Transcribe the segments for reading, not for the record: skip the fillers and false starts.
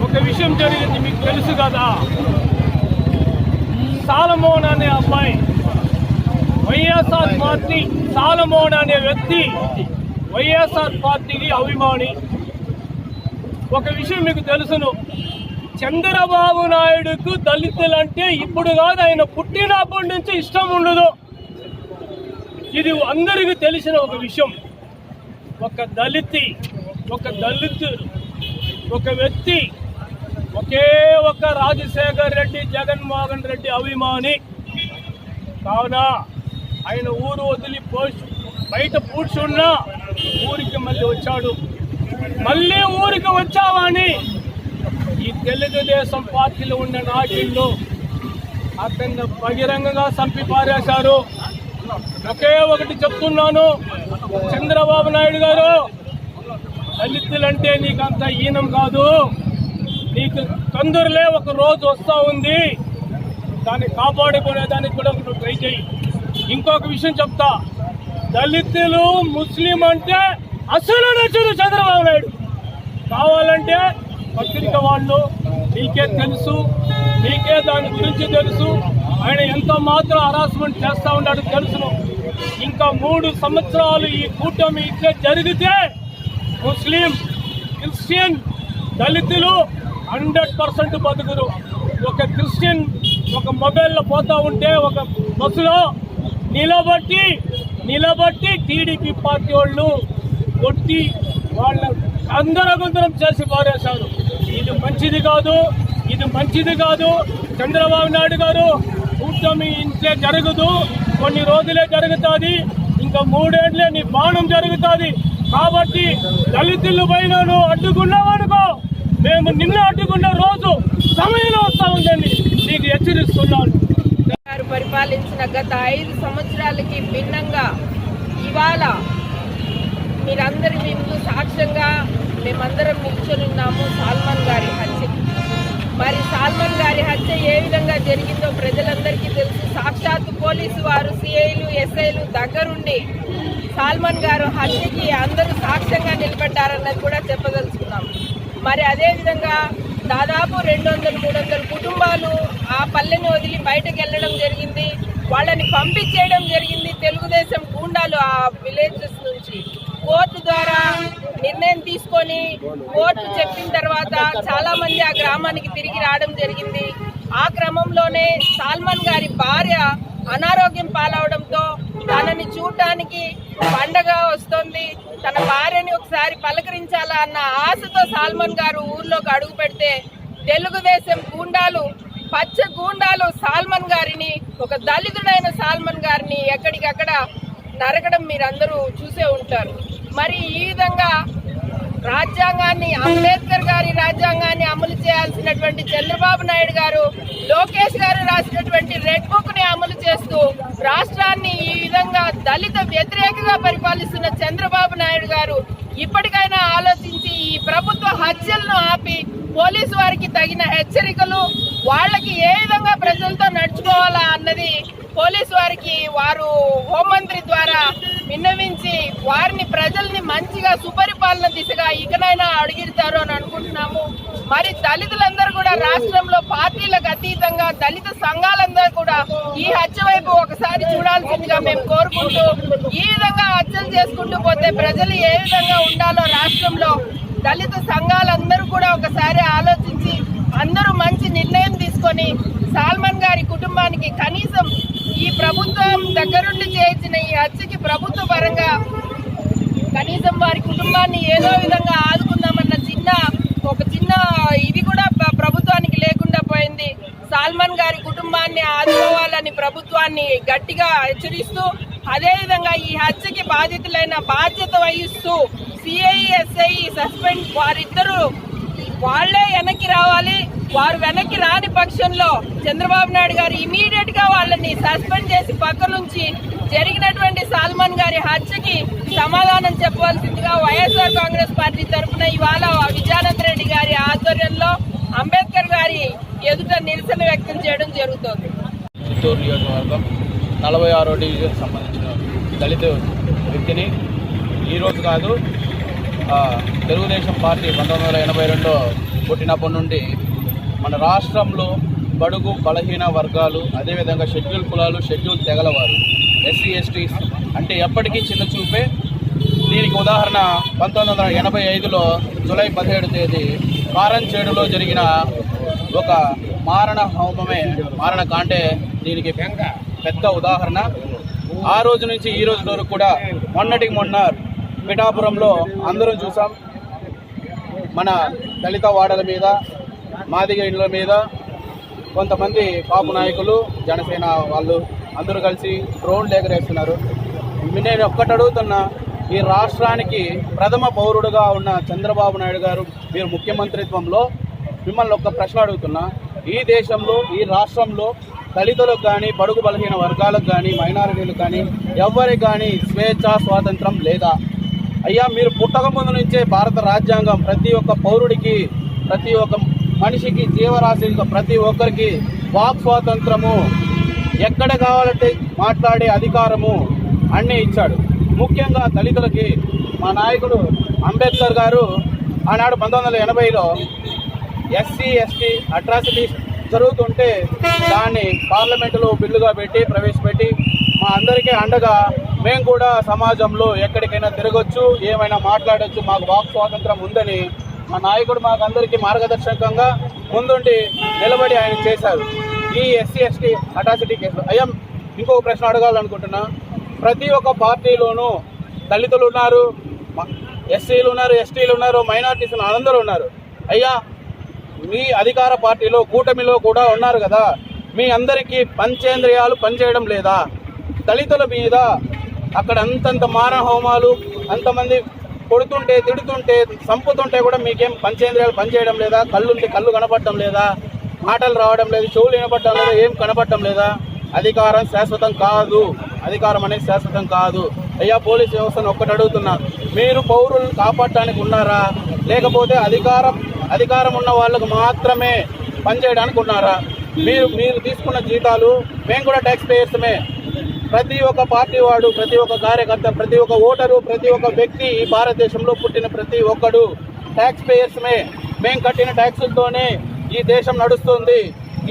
ఒక విషయం జరిగింది, మీకు తెలుసు కదా. సాలమోన్ అనే అబ్బాయి వైఎస్ఆర్ పార్టీ, సాలమోన్ అనే వ్యక్తి వైఎస్ఆర్ పార్టీకి అభిమాని. ఒక విషయం మీకు తెలుసును, చంద్రబాబు నాయుడుకు దళితులంటే ఇప్పుడు కాదు, ఆయన పుట్టినప్పటి నుంచి ఇష్టం ఉండదు. ఇది అందరికీ తెలిసిన ఒక విషయం. ఒక దళిత్ ఒక వ్యక్తి ఒకే ఒక రాజశేఖర్ రెడ్డి, జగన్మోహన్ రెడ్డి అభిమాని కావున ఆయన ఊరు వదిలి బయట కూర్చున్నా ఊరికి మళ్ళీ వచ్చాడు. మళ్ళీ ఊరికి వచ్చావని ఈ తెలుగుదేశం పార్టీలో ఉన్న నాయకులు అతన్ని బహిరంగంగా చంపి పారేశారు. ఒకే ఒకటి చెప్తున్నాను, చంద్రబాబు నాయుడు గారు, దళితులంటే నీకు అంత ఈనం కాదు. నీకు తొందరలే ఒక రోజు వస్తూ ఉంది, దాన్ని కాపాడుకునేదానికి కూడా నువ్వు ట్రై చేయి. ఇంకొక విషయం చెప్తా, దళితులు ముస్లిం అంటే అసలు నచ్చదు చంద్రబాబు నాయుడు. కావాలంటే పత్రిక వాళ్ళు నీకే తెలుసు, నీకే దాని గురించి తెలుసు. ఆయన ఎంత మాత్రం హరాస్మెంట్ చేస్తూ ఉన్నాడు తెలుసును. ఇంకా 3 సంవత్సరాలు ఈ కూటమి ఇట్లే జరిగితే ముస్లిం, క్రిస్టియన్, దళితులు 100% బతుకురు. ఒక క్రిస్టియన్ ఒక మొబైల్లో పోతా ఉంటే ఒక బస్సులో నిలబట్టి టీడీపీ పార్టీ వాళ్ళు కొట్టి వాళ్ళ అందరగొందరం చేసి పారేశారు. ఇది మంచిది కాదు. చంద్రబాబు నాయుడు గారు, కూటమి ఇంట్లో జరగదు, కొన్ని రోజులే జరుగుతుంది, ఇంకా 3 ఏళ్లే నీ బాణం జరుగుతుంది. కాబట్టి దళితులు పైన నువ్వు అడ్డుకున్నావనుకో, మేము నిన్న అడ్డుకున్న రోజు సమయంలో వస్తామని నీకు హెచ్చరిస్తున్నాను. పరిపాలించిన గత 5 సంవత్సరాలకి భిన్నంగా ఇవాళ మీరందరి ముందు సాక్ష్యంగా మేమందరం నిల్చొని ఉన్నాము సాల్మన్ గారి హత్యకి. మరి సాల్మన్ గారి హత్య ఏ విధంగా జరిగిందో ప్రజలందరికీ తెలుసు. సాక్షాత్తు పోలీసు వారు, సిఐలు, ఎస్ఐలు దగ్గరుండి సాల్మన్ గారు హత్యకి అందరూ సాక్ష్యంగా నిలబడ్డారన్నది కూడా చెప్పదలుచుకున్నాం. మరి అదేవిధంగా దాదాపు 200-300 కుటుంబాలు ఆ పల్లెని వదిలి బయటకు వెళ్ళడం జరిగింది. వాళ్ళని పంపించేయడం జరిగింది తెలుగుదేశం గూండాలు ఆ విలేజెస్ నుంచి. కోర్టు ద్వారా నిర్ణయం తీసుకొని కోర్టు చెప్పిన తర్వాత చాలా మంది ఆ గ్రామానికి తిరిగి రావడం జరిగింది. ఆ క్రమంలోనే సాల్మన్ గారి భార్య అనారోగ్యం పాలవడంతో తనని చూడటానికి పండగ వస్తుంది, తన భార్యని ఒకసారి పలకరించాలా అన్న ఆశతో సాల్మన్ గారు ఊర్లోకి అడుగు పెడితే తెలుగుదేశం గూండాలు, పచ్చ గూండాలు సాల్మన్ గారిని, ఒక దళితుడైన సాల్మన్ గారిని ఎక్కడికక్కడ నరకడం మీరందరూ చూసే ఉంటారు. మరి ఈ విధంగా రాజ్యాంగాన్ని, అంబేద్కర్ గారి రాజ్యాంగాన్ని అమలు చేయాల్సినటువంటి చంద్రబాబు నాయుడు గారు, లోకేష్ గారు రాసినటువంటి రెడ్ బుక్ ని అమలు చేస్తూ రాష్ట్రాన్ని ఈ విధంగా దళిత వ్యతిరేకంగా పరిపాలిస్తున్న చంద్రబాబు నాయుడు గారు ఇప్పటికైనా ఆలోచించి ఈ ప్రభుత్వ హత్యలను ఆపి పోలీసు వారికి తగిన హెచ్చరికలు, వాళ్ళకి ఏ విధంగా ప్రజలతో నడుచుకోవాలా అన్నది పోలీసు వారికి వారు హోంమంత్రి ద్వారా విన్నవించి వారిని, ప్రజల్ని మంచిగా సుపరిపాలన దిశగా ఇకనైనా అడిగిస్తారు అని అనుకుంటున్నాము. మరి దళితులందరూ కూడా రాష్ట్రంలో పార్టీలకు అతీతంగా దళిత సంఘాలందరూ కూడా ఈ హత్య వైపు ఒకసారి చూడాల్సిందిగా మేము కోరుకుంటూ, ఈ విధంగా హత్యలు చేసుకుంటూ పోతే ప్రజలు ఏ విధంగా ఉండాలో రాష్ట్రంలో దళిత సంఘాలందరూ కూడా ఒకసారి ఆలోచించి అందరూ మంచి నిర్ణయం తీసుకొని సాల్మన్ గారి కుటుంబానికి కనీసం ఈ ప్రభుత్వం దగ్గరుండి చేయించిన ఈ హత్యకి ప్రభుత్వ పరంగా కనీసం వారి కుటుంబాన్ని ఏదో విధంగా ఆదుకుందామన్న ఒక చిన్న ఇది కూడా ప్రభుత్వానికి లేకుండా పోయింది. సాల్మన్ గారి కుటుంబాన్ని ఆదుకోవాలని ప్రభుత్వాన్ని గట్టిగా హెచ్చరిస్తూ, అదేవిధంగా ఈ హత్యకి బాధితులైన బాధ్యత వహిస్తూ సిఐ, ఎస్ఐ సస్పెండ్, వారిద్దరూ వాళ్లే వెనక్కి రావాలి. వారు వెనక్కి రాని పక్షంలో చంద్రబాబు నాయుడు గారు ఇమీడియట్ గా వాళ్ళని సస్పెండ్ చేసి పక్క నుంచి జరిగినటువంటి సాల్మన్ గారి హత్యకి సమాధానం చెప్పవలసిందిగా వైఎస్ఆర్ కాంగ్రెస్ పార్టీ తరఫున ఇవాళ విజయానంద రెడ్డి గారి ఆధ్వర్యంలో అంబేద్కర్ గారి ఎదుట నిరసన వ్యక్తం చేయడం జరుగుతోంది. చిత్తూరు నియోజకవర్గం 46వ డివిజన్ సంబంధించిన దళిత వ్యక్తిని. ఈరోజు కాదు, తెలుగుదేశం పార్టీ 1982 పుట్టినప్పటి నుండి మన రాష్ట్రంలో బడుగు బలహీన వర్గాలు, అదేవిధంగా షెడ్యూల్ కులాలు, షెడ్యూల్ తెగలవారు, ఎస్సీ ఎస్టీ అంటే ఎప్పటికీ చిన్న చూపే. దీనికి ఉదాహరణ 1985లో జూలై 17వ తేదీ కారంచేడులో జరిగిన ఒక మారణ హోమమే, మారణకాండే దీనికి పెద్ద ఉదాహరణ. ఆ రోజు నుంచి ఈ రోజు వరకు కూడా మొన్నటికి మొన్న పిఠాపురంలో అందరం చూసాం. మన దళిత వాడల మీద, మాదిగ ఇళ్ళ మీద కొంతమంది కాపు నాయకులు, జనసేన వాళ్ళు అందరూ కలిసి డ్రోన్లు ఎగరేస్తున్నారు. నేను ఒక్కటి అడుగుతున్నా, ఈ రాష్ట్రానికి ప్రథమ పౌరుడుగా ఉన్న చంద్రబాబు నాయుడు గారు, మీరు ముఖ్యమంత్రిత్వంలో మిమ్మల్ని ఒక్క ప్రశ్న అడుగుతున్నా, ఈ దేశంలో, ఈ రాష్ట్రంలో దళితులకు కానీ, బడుగు బలహీన వర్గాలకు కానీ, మైనారిటీలకు కానీ, ఎవరికి కానీ స్వేచ్ఛ స్వాతంత్రం లేదా? అయ్యా, మీరు పుట్టక ముందు నుంచే భారత రాజ్యాంగం ప్రతి ఒక్క పౌరుడికి, ప్రతి ఒక్క మనిషికి, జీవరాశికి, ప్రతి ఒక్కరికి వాక్ స్వాతంత్రము, ఎక్కడ కావాలంటే మాట్లాడే అధికారము అన్నీ ఇచ్చాడు. ముఖ్యంగా దళితులకి మా నాయకుడు అంబేద్కర్ గారు ఆనాడు 1980లో ఎస్సీ ఎస్టీ అట్రాసిటీస్ జరుగుతుంటే దాన్ని పార్లమెంటులో బిల్లుగా పెట్టి ప్రవేశపెట్టి మా అందరికీ అండగా మేము కూడా సమాజంలో ఎక్కడికైనా తిరగొచ్చు, ఏమైనా మాట్లాడొచ్చు, మాకు వాక్ స్వాతంత్రం ఉందని మా నాయకుడు మాకు అందరికీ మార్గదర్శకంగా ముందుండి నిలబడి ఆయన చేశారు. ఈ ఎస్సీ ఎస్టీ అట్రాసిటీ కేసు. అయ్యా, ఇంకొక ప్రశ్న అడగాలనుకుంటున్నా. ప్రతి ఒక్క పార్టీలోనూ దళితులు ఉన్నారు, ఎస్సీలు ఉన్నారు, ఎస్టీలు ఉన్నారు, మైనార్టీస్ అందరూ ఉన్నారు. అయ్యా, మీ అధికార పార్టీలో, కూటమిలో కూడా ఉన్నారు కదా, మీ అందరికీ పంచేంద్రియాలు పనిచేయడం లేదా? దళితుల మీద అక్కడ అంతంత మారణ హోమాలు, అంతమంది కొడుతుంటే, తిడుతుంటే, చంపుతుంటే కూడా మీకేం పంచేంద్రియాలు పనిచేయడం లేదా? కళ్ళుంటే కళ్ళు కనపడటం లేదా? మాటలు రావడం లేదు, చెవులు వినపడటం లేదా? ఏం కనపడటం లేదా? అధికారం శాశ్వతం కాదు, అధికారం అనేది శాశ్వతం కాదు. అయ్యా, పోలీస్ వ్యవస్థను ఒక్కటి అడుగుతున్నా, మీరు పౌరులను కాపాడటానికి ఉన్నారా, లేకపోతే అధికారం ఉన్న వాళ్ళకు మాత్రమే పనిచేయడానికి ఉన్నారా? మీరు తీసుకున్న జీతాలు మేము కూడా ట్యాక్స్ పేయర్స్మే. ప్రతి ఒక్క పార్టీ వాడు, ప్రతి ఒక్క కార్యకర్త, ప్రతి ఒక్క ఓటరు, ప్రతి ఒక్క వ్యక్తి, ఈ భారతదేశంలో పుట్టిన ప్రతి ఒక్కడు ట్యాక్స్ పేయర్స్మే. మేము కట్టిన ట్యాక్సులతోనే ఈ దేశం నడుస్తుంది.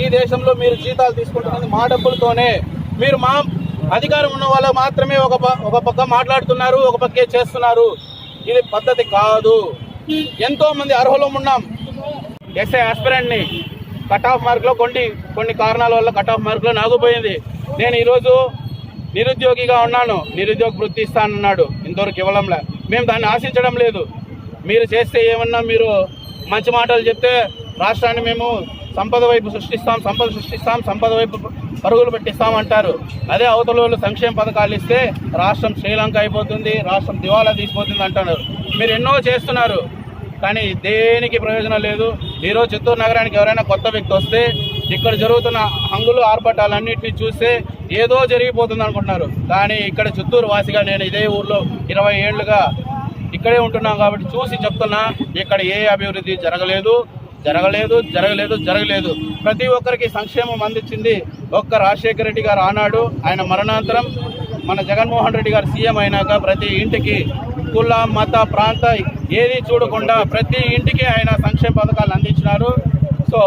ఈ దేశంలో మీరు జీతాలు తీసుకుంటున్నది మా డబ్బులతోనే. మీరు మా అధికారం ఉన్న వాళ్ళు మాత్రమే ఒక పక్క మాట్లాడుతున్నారు, ఒక పక్కే చేస్తున్నారు. ఇది పద్ధతి కాదు. ఎంతో మంది అర్హులు ఉన్నాం. ఎస్ఐ ఆస్పిరెంట్ని కట్ ఆఫ్ మార్కులో కొన్ని కారణాల వల్ల కట్ ఆఫ్ మార్కులో నాగుపోయింది. నేను ఈరోజు నిరుద్యోగిగా ఉన్నాను, నిరుద్యోగ వృత్తి ఇస్తానన్నాడు, ఇంతవరకు ఇవ్వడంలే. మేము దాన్ని ఆశించడం లేదు. మీరు చేస్తే ఏమన్నా, మీరు మంచి మాటలు చెప్తే రాష్ట్రాన్ని మేము సంపద వైపు సృష్టిస్తాం, సంపద వైపు పరుగులు పెట్టిస్తామంటారు. అదే అవతల వాళ్ళు సంక్షేమ పథకాలు ఇస్తే రాష్ట్రం శ్రీలంక అయిపోతుంది, రాష్ట్రం దివాలా తీసిపోతుంది అంటున్నారు. మీరు ఎన్నో చేస్తున్నారు, కానీ దేనికి ప్రయోజనం లేదు. ఈరోజు చిత్తూరు నగరానికి ఎవరైనా కొత్త వ్యక్తి వస్తే ఇక్కడ జరుగుతున్న హంగులు ఆర్భటాలన్నింటినీ చూస్తే ఏదో జరిగిపోతుంది అనుకుంటున్నారు. కానీ ఇక్కడ చిత్తూరు వాసిగా నేను ఇదే ఊర్లో 20 ఏళ్లుగా ఇక్కడే ఉంటున్నాం కాబట్టి చూసి చెప్తున్నా, ఇక్కడ ఏ అభివృద్ధి జరగలేదు. ప్రతి ఒక్కరికి సంక్షేమం అందించింది ఒక్క రాజశేఖర రెడ్డి గారు ఆనాడు. ఆయన మరణాంతరం మన జగన్మోహన్ రెడ్డి గారు సీఎం అయినాక ప్రతి ఇంటికి కుల, మత, ప్రాంత ఏది చూడకుండా ప్రతి ఇంటికి ఆయన సంక్షేమ పథకాలు అందించినారు. సో